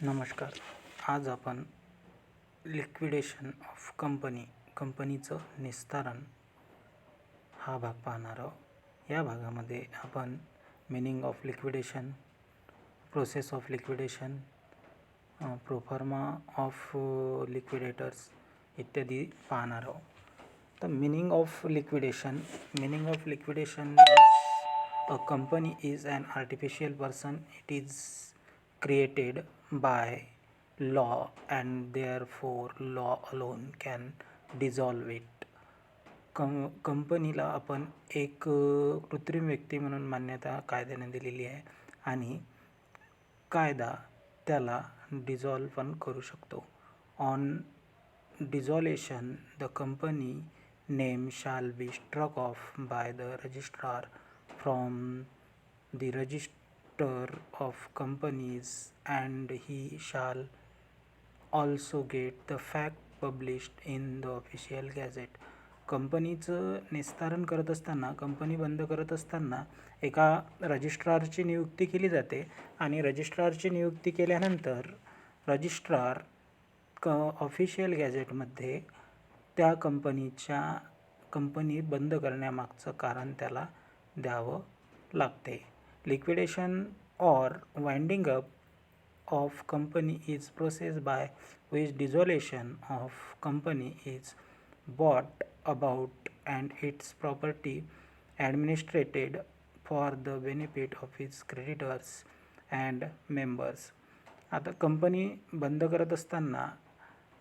नमस्कार. आज आपण लिक्विडेशन ऑफ कंपनीचं निस्तारण हा भाग पाहणार आहोत. या भागामध्ये आपण meaning of liquidation, process of liquidation, proforma of liquidators इत्यादी पाहणार आहोत. तर meaning of liquidation a company is an artificial person. It is created by law and therefore law alone can dissolve it. कंपनीला आपण एक कृत्रिम व्यक्ती म्हणून मान्यता कायद्याने दिलेली आहे आणि कायदा त्याला डिझॉल्व पण करू शकतो. On dissolution the company name shall be struck off by the registrar from the register of companies and he shall also get the fact published in the official gazette. कंपनीचं निस्तारण करत असताना, कंपनी बंद करत असताना एका रजिस्ट्रारची नियुक्ती केली जाते आणि रजिस्ट्रारची नियुक्ती केल्यानंतर रजिस्ट्रार ऑफिशियल गॅझेटमध्ये त्या कंपनी बंद करण्यामागचं कारण त्याला द्यावं लागते. Liquidation or winding up of company is process by which dissolution of company is brought about and its property administrated for the benefit of its creditors and members. आता company बंद करत असताना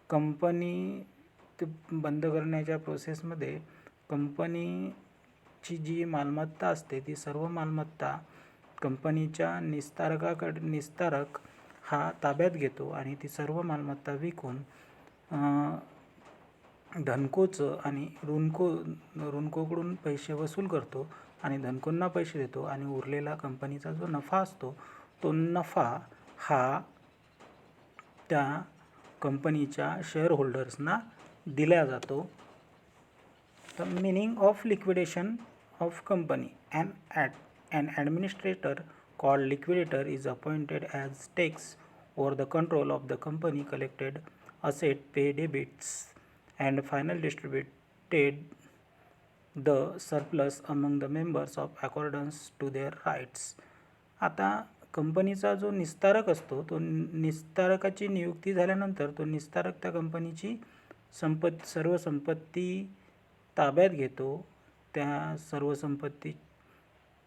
कंपनी बंद करण्याच्या प्रोसेसमध्ये कंपनीची जी मालमत्ता असते ती सर्व मालमत्ता कंपनीच्या निस्तारक हा ताब्यात घेतो आणि ती सर्व मालमत्ता विकून धनकोचं आणि ऋणकोकडून पैसे वसूल करतो आणि धनकोंना पैसे देतो आणि उरलेला कंपनीचा जो नफा असतो तो नफा हा त्या कंपनीच्या शेअर होल्डर्सना दिला जातो. The meaning of liquidation of company an administrator called liquidator is appointed as takes over the control of the company collected asset, pay debits and final distributed the surplus among the members of accordance to their rights. आता कंपनीचा जो निस्तारक असतो तो निस्तारकाची नियुक्ती झाल्यानंतर तो निस्तारक त्या कंपनीची सर्व संपत्ती ताब्यात घेतो, त्या सर्व संपत्ती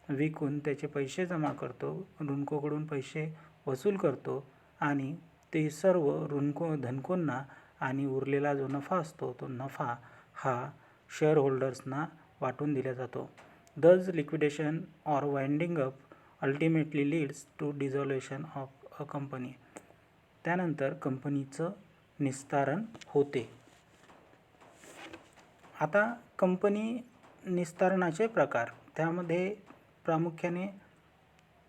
विकून त्याचे पैसे जमा करतो, ऋणकोकडून पैसे वसूल करतो आणि ते सर्व धनकोंना आणि उरलेला जो नफा असतो तो नफा हा शेअर होल्डर्सना वाटून दिला जातो. Thus liquidation or winding up ultimately leads to dissolution of a company. त्यानंतर कंपनीचं निस्तारण होते. आता कंपनी निस्तारणाचे प्रकार, त्यामध्ये प्रामुख्याने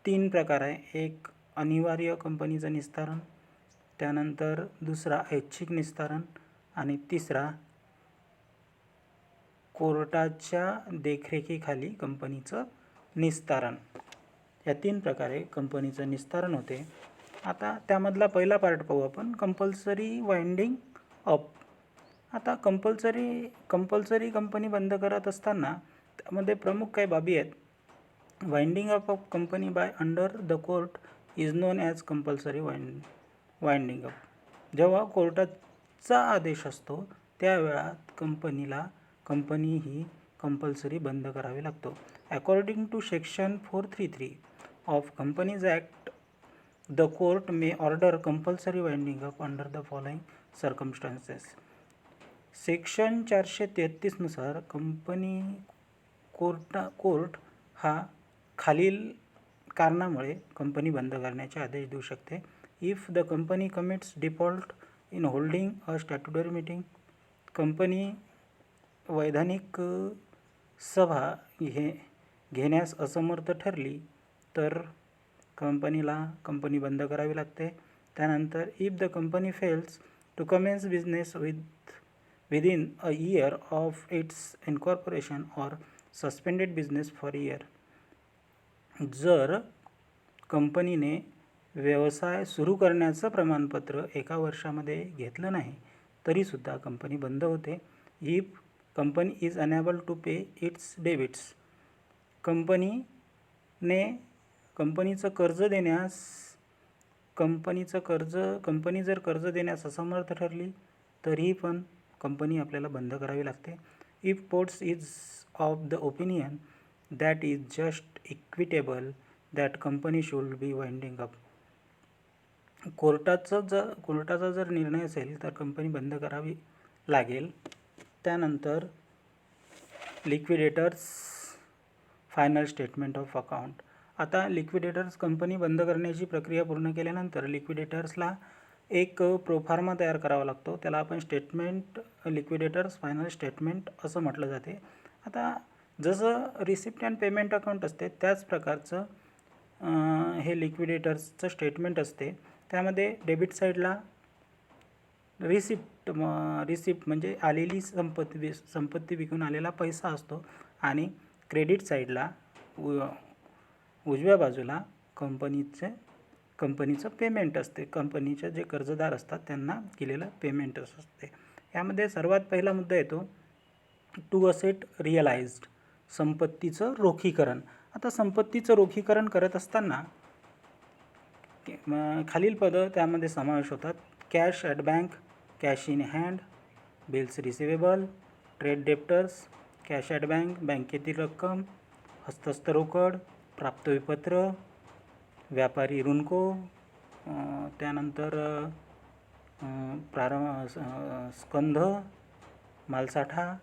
3 प्रकार आहे. एक अनिवार्य कंपनीचं निस्तारण, त्यानंतर दुसरा ऐच्छिक निस्तारण आणि तिसरा कोर्टाच्या देखरेखीखाली कंपनीचं निस्तारण. या 3 प्रकारे कंपनीचं निस्तारण होते. आता त्यामधला पहिला पार्ट पाहू आपण, कंपल्सरी वाइंडिंग अप. आता कंपल्सरी कंपनी बंद करत असताना त्यामध्ये प्रमुख काही बाबी आहेत. Winding up of company by under the court is non as compulsory winding up. जेव्हा कोर्टाचा आदेश असतो त्यावेळात कंपनी ही कंपल्सरी बंद करावी लागतो. According to section 433 of companies act the court may order compulsory winding up under the following circumstances. Section 433 नुसार court हा खालील कारणामुळे कंपनी बंद करण्याचे आदेश देऊ शकते. If the company commits default in holding a statutory meeting. Company वैधानिक सभा घेण्यास असमर्थ ठरली तर कंपनी बंद करावी लागते. त्यानंतर if the company fails to commence business within a year of its incorporation or suspended business for a year. जर कंपनीने व्यवसाय सुरू करण्याचं प्रमाणपत्र 1 वर्षामध्ये घेतलं नाही तरीसुद्धा कंपनी बंद होते. If company is unable to pay its debits, कंपनीचं कर्ज देण्यास कंपनी जर कर्ज देण्यास असमर्थ ठरली तरीही पण कंपनी आपल्याला बंद करावी लागते. If courts is of the opinion that is just equitable that company should be winding up, कोर्टाचा जर निर्णय असेल तर कंपनी बंद करावी लागेल. त्यानंतर liquidators final statement of account. आता लिक्विडेटर्स कंपनी बंद करण्याची प्रक्रिया पूर्ण केल्यानंतर लिक्विडेटर्सला एक प्रोफार्मा तयार करावा लागतो. त्याला आपण लिक्विडेटर्स फायनल स्टेटमेंट असं म्हटलं जाते. आता जसं रिसिप्ट अँड पेमेंट अकाउंट असते त्याच प्रकारचं हे लिक्विडेटर्सचं स्टेटमेंट असते. त्यामध्ये डेबिट साईडला रिसिप्ट म्हणजे आलेली संपत्ती विकून आलेला पैसा असतो आणि क्रेडिट साईडला उजव्या बाजूला कंपनीचं पेमेंट असते. कंपनीचे जे कर्जदार असतात त्यांना केलेलं पेमेंट असते. यामध्ये सर्वात पहिला मुद्दा येतो टू असेट रिअलाइज्ड, संपत्तीचं रोखीकरण. आता संपत्तीचं रोखीकरण करत असताना खालील पदं त्यामध्ये समावेश होतात. Cash at bank, cash in hand, bills receivable, trade debtors, cash at bank, बँकेतील रक्कम, हस्तस्थ रोकड, प्राप्त विपत्र, व्यापारी ऋणको, त्यानंतर स्कंध, मालसाठा,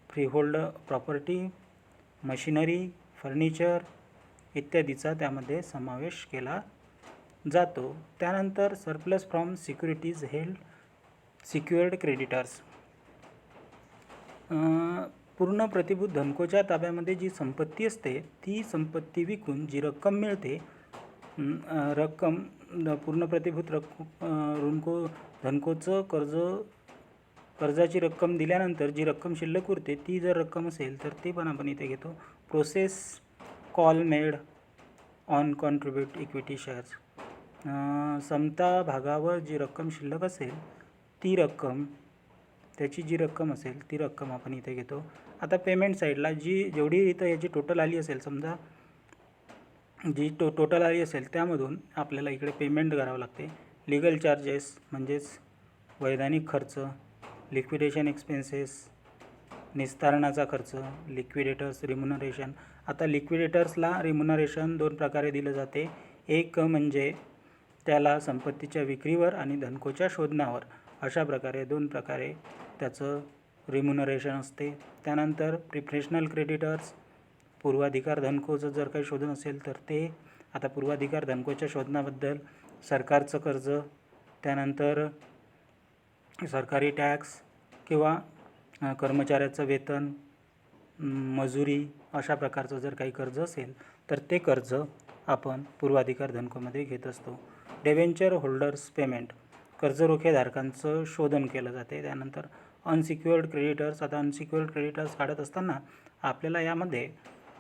फ्रीहोल्ड प्रॉपर्टी, मशिनरी, फर्निचर इत्यादीचा त्यामध्ये समावेश केला जातो. त्यानंतर surplus from securities held, secured creditors, पूर्ण प्रतिभूत धनकोच्या ताब्यामध्ये जी संपत्ती असते ती संपत्ती विकून जी रक्कम मिळते, पूर्ण प्रतिभूत धनकोचं कर्जाची रक्कम दिल्यानंतर जी रक्कम शिल्लक उरते ती जर रक्कम असेल तर ती पण आपण इथे घेतो. Process call made on contribute equity shares, समता भागावर जी रक्कम शिल्लक असेल त्याची जी रक्कम असेल ती रक्कम आपण इथे घेतो. आता पेमेंट साईडला जेवढी इथं याची टोटल आली असेल, समजा जी टोटल आली असेल त्यामधून आपल्याला इकडे पेमेंट करावं लागते. लिगल चार्जेस म्हणजेच वैधानिक खर्च, लिक्विडेशन एक्सपेन्सेस, निस्तारणाचा खर्च, लिक्विडेटर्स रिम्युनरेशन. आता लिक्विडेटर्सला रिम्युनरेशन 2 प्रकारे दिलं जाते. एक म्हणजे त्याला संपत्तीच्या विक्रीवर आणि धनकोच्या शोधनावर, अशा प्रकारे 2 प्रकारे त्याचं रिम्युनरेशन असते. त्यानंतर प्रिफरेशनल क्रेडिटर्स, पूर्वाधिकार धनकोचं जर काही शोधन असेल तर ते. आता पूर्वाधिकार धनकोच्या शोधनाबद्दल सरकारचं कर्ज, त्यानंतर सरकारी टॅक्स किंवा कर्मचाऱ्याचं वेतन, मजुरी अशा प्रकारचं जर काही कर्ज असेल तर ते कर्ज आपण पूर्वाधिकार धनकोमध्ये घेत असतो. डिबेंचर होल्डर्स पेमेंट, कर्जरोखेधारकांचं शोधन केलं जाते. त्यानंतर अनसिक्युअर्ड क्रेडिटर्स. आता अनसिक्युअर्ड क्रेडिटर्स काढत असताना आपल्याला यामध्ये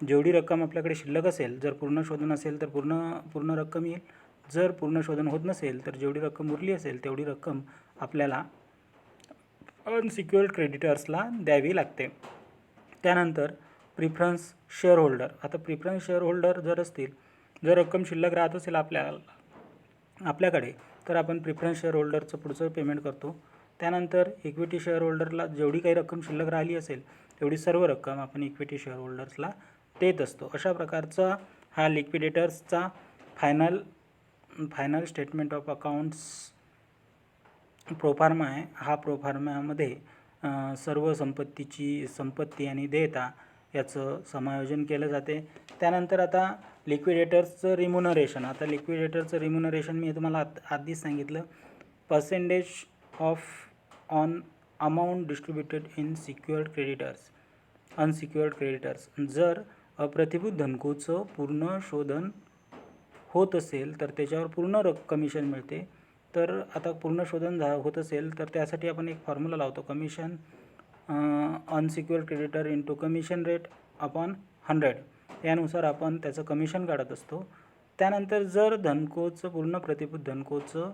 जेवढी रक्कम आपल्याकडे शिल्लक असेल, जर पूर्ण शोधन असेल तर पूर्ण रक्कम येईल, जर पूर्ण शोधन होत नसेल तर जेवढी रक्कम उरली असेल तेवढी रक्कम आपल्याला अनसिक्युअर्ड क्रेडिटर्सला द्यावी लागते. त्यानंतर प्रिफरन्स शेअर होल्डर. आता प्रिफरन्स शेअर होल्डर जर रक्कम शिल्लक राहत असेल आपल्याकडे तर आपण प्रिफरन्स शेअर होल्डरचं पुढचं पेमेंट करतो. त्यानंतर इक्विटी शेअर होल्डरला जेवढी काही रक्कम शिल्लक राहिली असेल तेवढी सर्व रक्कम आपण इक्विटी शेअर होल्डर्सला देत असतो. अशा प्रकारचा हा लिक्विडेटर्सचा final statement of accounts proforma आहे. हा प्रोफार्मामध्ये सर्व संपत्ती आणि देयता याचं समायोजन केलं जाते. त्यानंतर आता लिक्विडेटर्सचं रिम्युनरेशन. आता लिक्विडेटरचं रिम्युनरेशन मी तुम्हाला आधीच सांगितलं, percentage of on amount distributed in unsecured creditors. जर प्रतिभूत धनकोचं पूर्ण शोधन होत असेल तर त्याच्यावर पूर्ण कमिशन मिळते. तर आता पूर्ण शोधन होत असेल तर त्यासाठी आपण एक फॉर्म्युला लावतो, commission unsecured creditor into commission rate upon 100. यानुसार आपण त्याचं कमिशन काढत असतो. त्यानंतर जर धनकोचं पूर्ण प्रतिभूत धनकोचं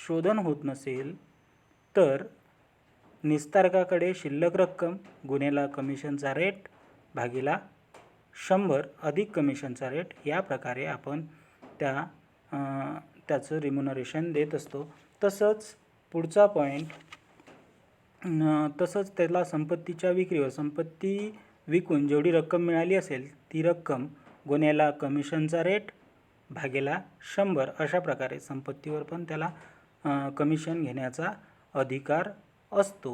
शोधन होत नसेल तर निस्तारकाकडे शिल्लक रक्कम गुणेला कमिशनचा रेट भागीला 100 अधिक कमिशनचा रेट या प्रकारे आपण त्याचं रिम्युनरेशन देत असतो. तसंच पुढचा पॉईंट, तसंच त्याला संपत्तीच्या विक्रीवर संपत्ती विकून जेवढी रक्कम मिळाली असेल ती रक्कम गुणेला कमिशनचा रेट भागेला 100 अशा प्रकारे संपत्तीवर पण त्याला कमिशन घेण्याचा अधिकार असतो.